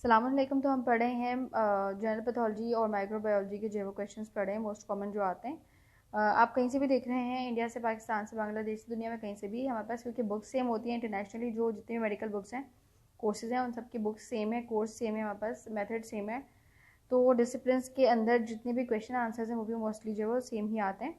सलामुअलैकुम। तो हम पढ़े हैं जनरल पैथोलॉजी और माइक्रोबायोलॉजी के जो क्वेश्चंस पढ़े हैं मोस्ट कॉमन जो आते हैं। आप कहीं से भी देख रहे हैं, इंडिया से, पाकिस्तान से, बांग्लादेश से, दुनिया में कहीं से भी हमारे पास, क्योंकि बुक्स सेम होती हैं इंटरनेशनली। जो जितनी भी मेडिकल बुक्स हैं, कोर्सेज हैं, उन सब की बुक्स सेम है, कोर्स सेम है, हमारे पास मेथड सेम है। तो डिसिप्लिन के अंदर जितने भी क्वेश्चन आंसर्स हैं वो भी मोस्टली जो है वो सेम ही आते हैं।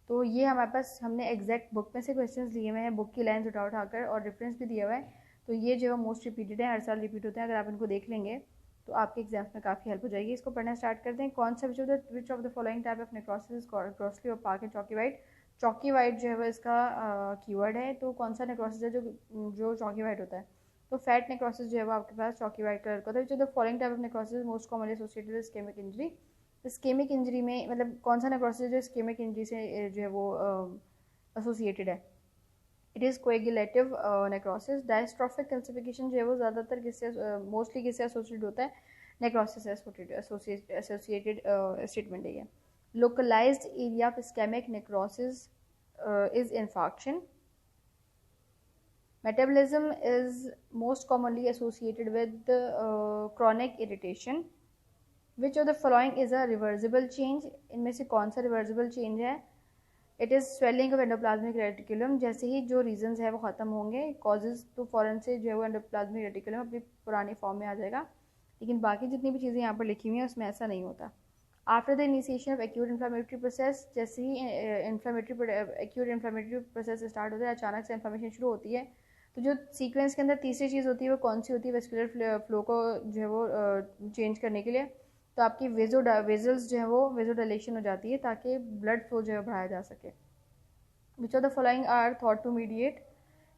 तो ये हमारे पास हमने एग्जैक्ट बुक में से क्वेश्चन लिए हुए हैं, बुक की लाइन उठाकर, और रेफरेंस भी दिया हुआ है। तो ये जो है मोस्ट रिपीटेड है, हर साल रिपीट होते हैं। अगर आप इनको देख लेंगे तो आपके एग्जाम्स में काफ़ी हेल्प हो जाएगी। इसको पढ़ना स्टार्ट करते हैं। कौन सा which of the following type of necrosis grossly opaque and chalky white. Chalky white जो है वो इसका कीवर्ड है। तो कौन सा नेक्रोसिस है जो चॉकी वाइट होता है? तो फैट नेक्रोसिस जो है वो आपके पास चॉकी वाइट कलर का होता है। Which of the following type of necrosis most commonly associated with ischemic injury. Ischemic injury में मतलब कौन सा नेक्रोसिस जो इस्केमिक इंजरी से जो है वो एसोसिएटेड है? It is coagulative necrosis. Diastrophic calcification जो है वो ज़्यादातर किससे मोस्टली किससे एसोसिएटेड होता है? नेक्रोसिस एसोसिएटेड स्टेटमेंट है ये। Localised area of ischemic necrosis is infarction. Metabolism is most commonly associated with chronic irritation. Which of the following is a reversible change. इनमें से कौन सा रिवर्सिबल चेंज है? It is swelling of endoplasmic reticulum. जैसे ही जो reasons है वो ख़त्म होंगे, कॉजेज, तो फ़ौरन से जो है वो एंडोप्लाज्मिक रेटिकुलम अपनी पुरानी फॉर्म में आ जाएगा। लेकिन बाकी जितनी भी चीज़ें यहाँ पर लिखी हुई हैं उसमें ऐसा नहीं होता। After the initiation of acute inflammatory process, जैसे ही एक्यूट इन्फ्लामेटरी प्रोसेस स्टार्ट होता है, अचानक से इन्फ्लामेशन शुरू होती है, तो जो सीक्वेंस के अंदर तीसरी चीज़ होती है वो कौन सी होती है? वेस्कुलर फ्लो को जो है वो चेंज करने के लिए, तो आपकी वेजल्स जो है वो वेजोडाइलेशन हो जाती है ताकि ब्लड फ्लो जो है बढ़ाया जा सके। Which of the following are thought to mediate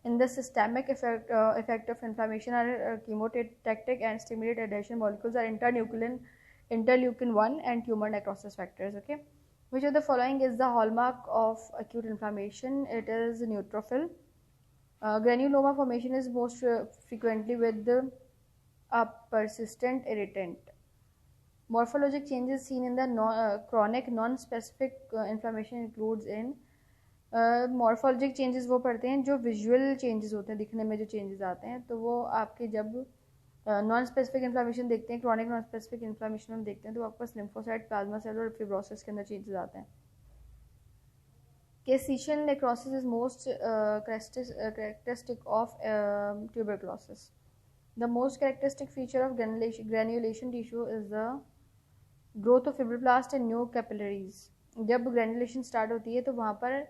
in the systemic effect of inflammation are chemotactic and stimulate adhesion molecules are interleukin 1 and tumor necrosis factors. Okay, which of the following is the hallmark of acute inflammation? It is neutrophil. Granuloma formation is most frequently with a persistent irritant. Morphologic changes seen in the chronic non-specific inflammation includes in morphologic changes वो पढ़ते हैं जो visual changes होते हैं, दिखने में जो changes आते हैं। तो वो आपके जब नॉन स्पेसिफिक इन्फ्लामेशन देखते हैं, क्रॉनिक नॉन स्पेसिफिक इन्फ्लामेशन हम देखते हैं, तो आपके पास लिम्फोसाइट, प्लाज्मा सेल और फिब्रोसिस के अंदर चेंजेस आते हैं। Caseation necrosis is most characteristic of tuberculosis. The most characteristic feature of granulation tissue is the growth of fibroblast and new capillaries. जब ग्रेन्युलेशन स्टार्ट होती है तो वहाँ पर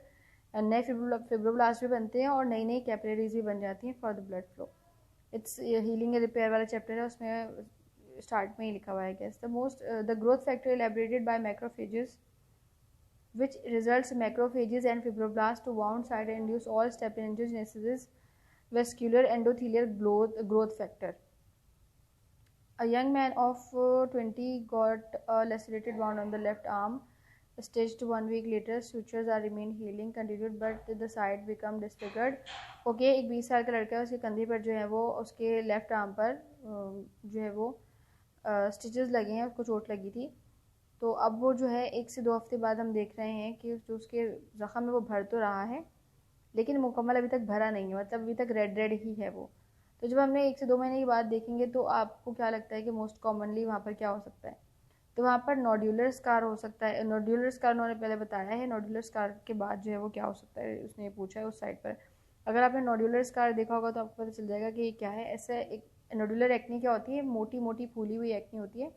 नए फिब्रोब्लास्ट भी बनते हैं और नई नई कैपिलरीज भी बन जाती हैं for the blood flow. It's healing and repair वाला चैप्टर है, उसमें स्टार्ट में ही लिखा हुआ है। कैसे the growth factor elaborated by macrophages which results macrophages and fibroblasts to wound site and induce all step in angiogenesis, vascular endothelial growth factor. A young man of 20 got a lacerated wound on the left arm. Staged 1 week later, sutures are remain healing continued but the side become disfigured. Okay, एक 20 साल का लड़का है, उसके कंधे पर जो है वो उसके लेफ्ट आर्म पर जो है वो स्टिचेस लगे हैं, उसको चोट लगी थी। तो अब वो जो है 1 से 2 हफ्ते बाद हम देख रहे हैं कि जो उसके ज़ख़म है वो भर तो रहा है, लेकिन मुकम्मल अभी तक भरा नहीं है, मतलब अभी तक रेड रेड ही है वो। तो जब हमने 1 से 2 महीने की बात देखेंगे तो आपको क्या लगता है कि मोस्ट कॉमनली वहाँ पर क्या हो सकता है? तो वहाँ पर नोड्यूलर स्कार हो सकता है। नोड्यूलर स्कार उन्होंने पहले बताया है। नोड्यूलर स्कार के बाद जो है वो क्या हो सकता है, उसने पूछा है उस साइड पर। अगर आपने नोड्यूलर स्कार देखा होगा तो आपको पता चल जाएगा कि ये क्या है। ऐसे एक नोड्यूलर एक्नी क्या होती है? मोटी मोटी फूली हुई एक्नी होती है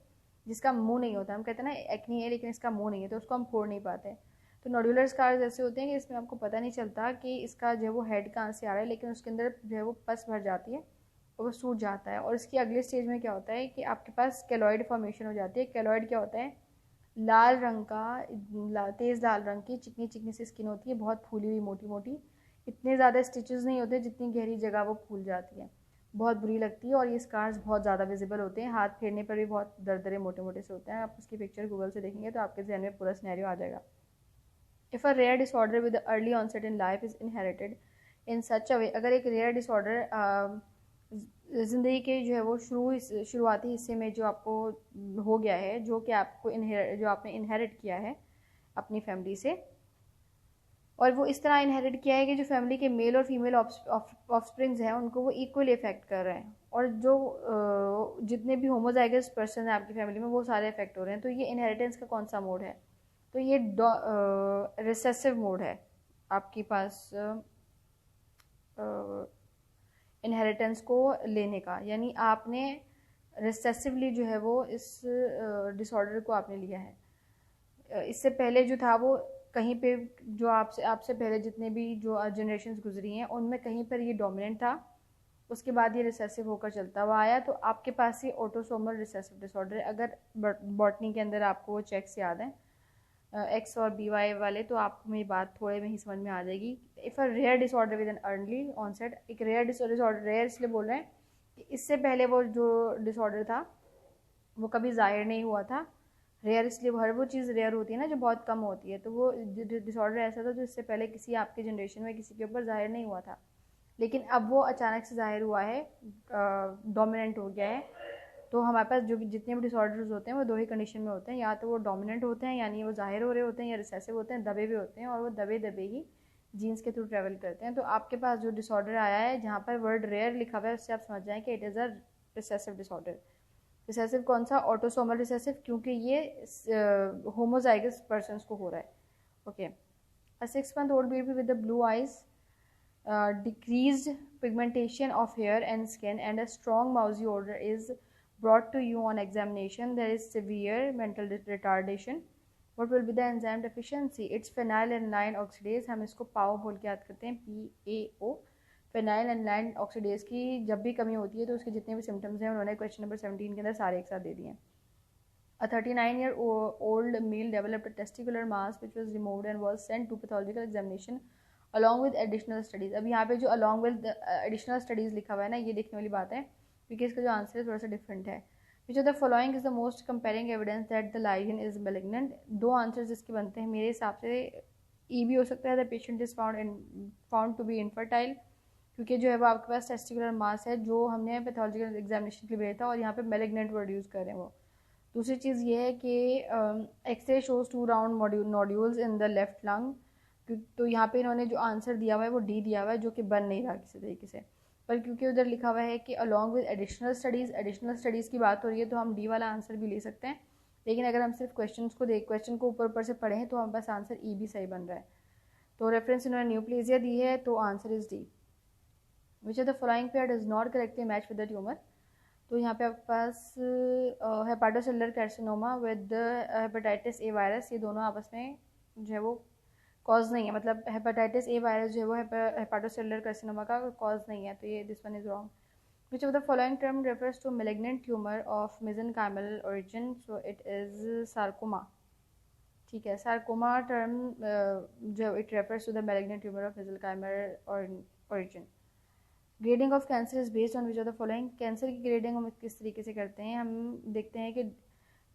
जिसका मुंह नहीं होता। हम कहते हैं ना एक्नी है लेकिन इसका मुंह नहीं है, तो उसको हम फोड़ नहीं पाते। तो नोड्यूलर स्कार ऐसे होते हैं कि इसमें आपको पता नहीं चलता कि इसका जो है वो हेड कहाँ से आ रहा है, लेकिन उसके अंदर जो है वो पस भर जाती है और वो सूज जाता है। और इसकी अगले स्टेज में क्या होता है कि आपके पास केलॉइड फॉर्मेशन हो जाती है। केलॉइड क्या होता है? लाल रंग का, तेज़ लाल रंग की चिकनी चिकनी सी स्किन होती है, बहुत फूली हुई मोटी मोटी। इतने ज़्यादा स्टिचेस नहीं होते जितनी गहरी जगह वो फूल जाती है, बहुत बुरी लगती है। और ये स्कार्स बहुत ज़्यादा विजिबल होते हैं, हाथ फेरने पर भी बहुत दरदरे मोटे मोटे से होते हैं। आप उसकी पिक्चर गूगल से देखेंगे तो आपके जहन में पूरा सिनेरियो आ जाएगा। If a rare disorder with early onset in life is inherited in such a way, अगर एक रेयर डिसऑर्डर ज़िंदगी के जो है वो शुरुआती हिस्से में जो आपको हो गया है, जो कि आपको जो आपने इनहेरिट किया है अपनी फैमिली से, और वो इस तरह इनहेरिट किया है कि जो फैमिली के मेल और फीमेल ऑफस्प्रिंग्स हैं उनको वो इक्वली इफेक्ट कर रहे हैं, और जो जितने भी होमोजाइगस पर्सन हैं आपकी फैमिली में वो सारे इफेक्ट हो रहे हैं। तो ये इनहेरिटेंस का कौन सा मोड है? तो ये रिसेसिव मोड है आपके पास इनहेरिटेंस को लेने का, यानी आपने रिसेसिवली जो है वो इस डिसऑर्डर को आपने लिया है। इससे पहले जो था वो कहीं पे जो आपसे पहले जितने भी जो जनरेशन्स गुजरी हैं उनमें कहीं पर ये डोमिनेंट था, उसके बाद ये रिसेसिव होकर चलता हुआ आया। तो आपके पास ये ऑटोसोमल रिसेसिव डिसऑर्डर है। अगर बॉटनी के अंदर आपको वो चेक्स याद हैं एक्स और बी वाई वाले, तो आपको मेरी बात थोड़े में ही समझ में आ जाएगी। If a rare disorder with an early onset, एक रेयर डिसऑर्डर, रेयर इसलिए बोल रहे हैं कि इससे पहले वो जो डिसऑर्डर था वो कभी ज़ाहिर नहीं हुआ था। रेयर इसलिए, हर वो चीज़ रेयर होती है ना जो बहुत कम होती है, तो वो डिसऑर्डर ऐसा था जो इससे पहले किसी आपके जनरेशन में किसी के ऊपर ज़ाहिर नहीं हुआ था, लेकिन अब वो अचानक से ज़ाहिर हुआ है, डोमिनेंट हो गया है। तो हमारे पास जो भी जितने भी डिसऑर्डर्स होते हैं वो दो ही कंडीशन में होते हैं, या तो वो डोमिनेंट होते हैं यानी वो ज़ाहिर हो रहे होते हैं, या रिसेसिव होते हैं, दबे हुए होते हैं और वो दबे दबे ही जीन्स के थ्रू ट्रैवल करते हैं। तो आपके पास जो डिसऑर्डर आया है जहाँ पर वर्ड रेयर लिखा हुआ है उससे आप समझ जाएं कि it is a recessive disorder. Recessive कौन सा? ऑटोसोमल रिसेसिव, क्योंकि ये होमोजाइगस पर्सन्स को हो रहा है। Okay, a 6-month-old baby with the blue eyes, decreased pigmentation of hair and skin and a strong mousy odor is brought to you on examination. There is severe mental retardation. What will be the enzyme deficiency? It's phenylalanine oxidase. हम इसको पाओ बोल के याद करते हैं, PAO, phenylalanine oxidase की जब भी कमी होती है तो उसके जितने भी सिम्टम्स हैं उन्होंने क्वेश्चन नंबर 17 के अंदर सारे एक साथ दे दिए हैं। A 39-year-old male developed a testicular mass which was removed and was sent to pathological examination along with additional studies. अब यहाँ पे जो along with additional studies लिखा हुआ है ना, ये देखने वाली बात है क्योंकि इसका जो आंसर है थोड़ा सा डिफरेंट है। Which of the following is the most compelling evidence that the lion is malignant? दो आंसर्स जिसके बनते हैं मेरे हिसाब से, ई भी हो सकता है, the patient is found to be infertile, क्योंकि जो है वो आपके पास टेस्टिकुलर मास है जो हमने पैथोलॉजिकल एग्जामिनेशन के लिए भेजा था और यहाँ पे मेलिग्नेंट वर्ड यूज़ कर रहे हैं वो। दूसरी चीज़ ये है कि X-ray shows 2 round nodules in the left lung, तो यहाँ पे इन्होंने जो आंसर दिया हुआ है वो डी दिया हुआ है जो कि बन नहीं रहा किसी तरीके से, पर क्योंकि उधर लिखा हुआ है कि अलॉन्ग विद एडिशनल स्टडीज़ की बात हो रही है तो हम डी वाला आंसर भी ले सकते हैं, लेकिन अगर हम सिर्फ क्वेश्चन को ऊपर से पढ़ें तो हमारे पास आंसर ई भी सही बन रहा है। तो रेफरेंस इन्होंने न्यूप्लेजिया दी है, तो answer is D. Which of the following pair does not correctly match with the tumour? तो यहाँ पे आपके पास hepatocellular carcinoma with hepatitis A virus, ये दोनों आपस में जो है वो कॉज नहीं है, मतलब हेपेटाइटिस ए वायरस जो है वो हेपाटोसेलुलर कार्सिनोमा का कॉज नहीं है, तो ये this one is wrong. Which of the following term refers to malignant tumour of mesenchymal origin? So it is sarcoma. ठीक है, सार्कोमा टर्म जो it refers to the malignant tumour of mesenchymal origin. Grading of cancer is based on which of the following? Cancer की grading हम किस तरीके से करते हैं? हम देखते हैं कि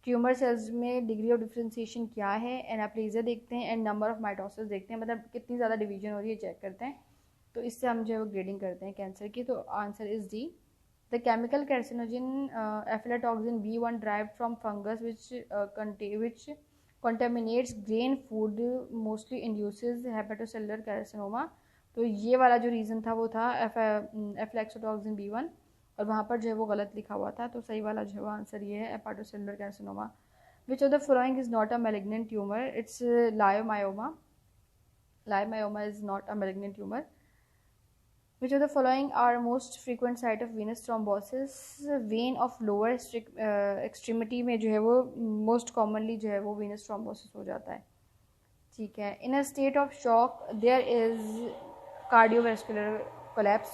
ट्यूमर सेल्स में डिग्री ऑफ डिफ्रेंसिएशन क्या है, एनाप्लेजिया देखते हैं, एंड नंबर ऑफ माइटोसिस देखते हैं, मतलब कितनी ज़्यादा डिवीजन हो रही है चेक करते हैं, तो इससे हम जो है वो ग्रेडिंग करते हैं कैंसर की। तो answer is D. The chemical carcinogen aflatoxin B1 drive from fungus which contaminants grain food mostly induces hepatocellular carcinoma. तो ये वाला जो रीज़न था वो था एफ्लैक्सोटॉक्सिन B1 और वहाँ पर जो है वो गलत लिखा हुआ था, तो सही वाला जो है वो आंसर ये है hepatocellular carcinoma. Which of the following is not a malignant tumour? It's leiomyoma. Leiomyoma is not a malignant tumour. Which of the following are most frequent site of venous thrombosis? Vein of lower extremity में जो है वो most commonly जो है वो Venus thrombosis हो जाता है। ठीक है, in a state of shock there is cardiovascular collapse.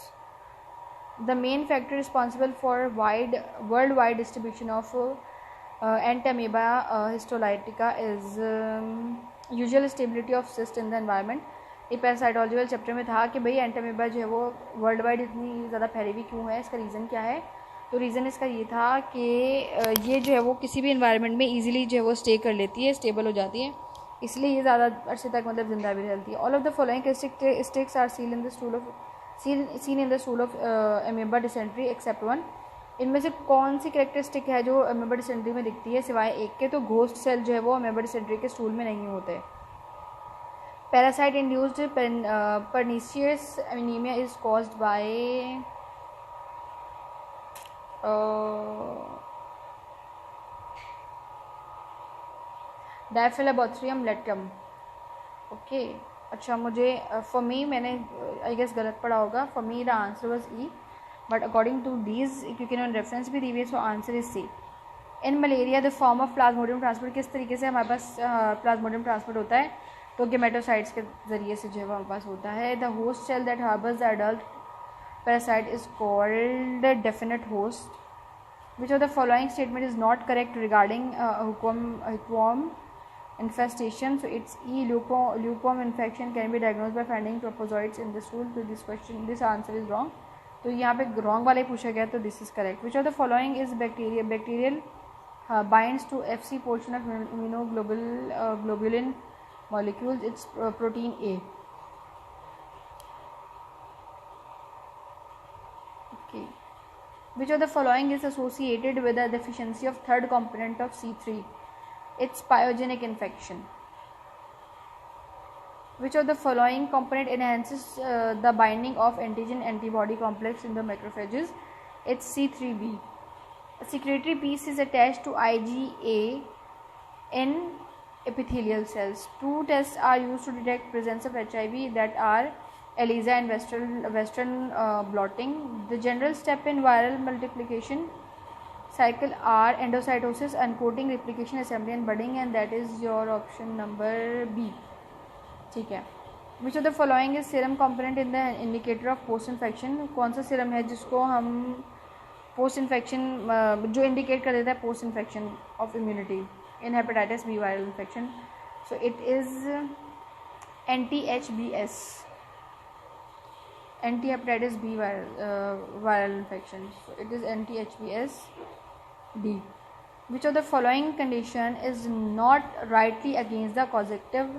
The main factor responsible for worldwide distribution of Entamoeba histolytica is usual stability of cyst in the environment. एक parasitology वाले चैप्टर में था कि भाई एंटामीबा जो है वो वर्ल्ड वाइड इतनी ज़्यादा फैली हुई क्यों है, इसका रीज़न क्या है? तो रीज़न इसका ये था कि ये जो है वो किसी भी इन्वायरमेंट में ईजिली जो है वो स्टे कर लेती है, स्टेबल हो जाती है, इसलिए ये ज़्यादा अरसे तक मतलब जिंदा भी रहती है। All of the following sticks are seen in the stool of amoeba dysentery except one. इनमें से कौन सी कैरेक्टरिस्टिक है जो अमीबा डिसेंट्री में दिखती है सिवाय एक के? तो घोस्ट सेल जो है वो अमीबा डिसेंट्री के स्टूल में नहीं होते। Parasite induced pernicious anaemia is caused by diphyllobothrium latum. Okay, अच्छा मुझे फॉर मी, मैंने आई गेस गलत पढ़ा होगा। For me the answer was E, but according to these, क्योंकि इन्होंने रेफरेंस भी दी हुई है, so answer is C. In malaria the form of plasmodium transport, किस तरीके से हमारे पास प्लाज्मोडियम ट्रांसपोर्ट होता है, तो गेमेटोसाइट्स के जरिए से जो है हमारे पास होता है। The host cell that harbours the adult parasite is called definite host. Which of the following statement is not correct regarding hookworm infestation? So it's E. Lukewarm infection can be diagnosed by finding trophozoites in the stool. So this question, this answer is wrong. तो यहाँ पे wrong वाला ही पूछा गया, तो this is correct. Which of the following is bacterial binds to Fc portion of immunoglobulin molecules? It's protein A. Okay. Which of the following is associated with the deficiency of third component of C3? It's pyogenic infection. Which of the following component enhances the binding of antigen-antibody complex in the macrophages? It's C3b. A secretory piece is attached to IgA in epithelial cells. Two tests are used to detect presence of HIV, that are ELISA and Western blotting. The general step in viral multiplication cycle are endocytosis, uncoating, replication, assembly and budding, and that is your option number B. ठीक है. Which of the following is serum component in the indicator of post infection? कौन सा serum है जिसको हम post infection जो indicate कर देता है post infection of immunity in hepatitis B viral infection? So it is anti-HBS, anti-hepatitis B viral infection. So it is anti-HBS D. Which of the following condition is not rightly against the causative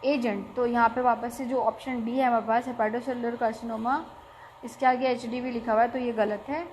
agent? तो यहाँ पे वापस से जो option D है हमारे पास hepatocellular carcinoma, इसके आगे HDV लिखा हुआ है, तो ये गलत है.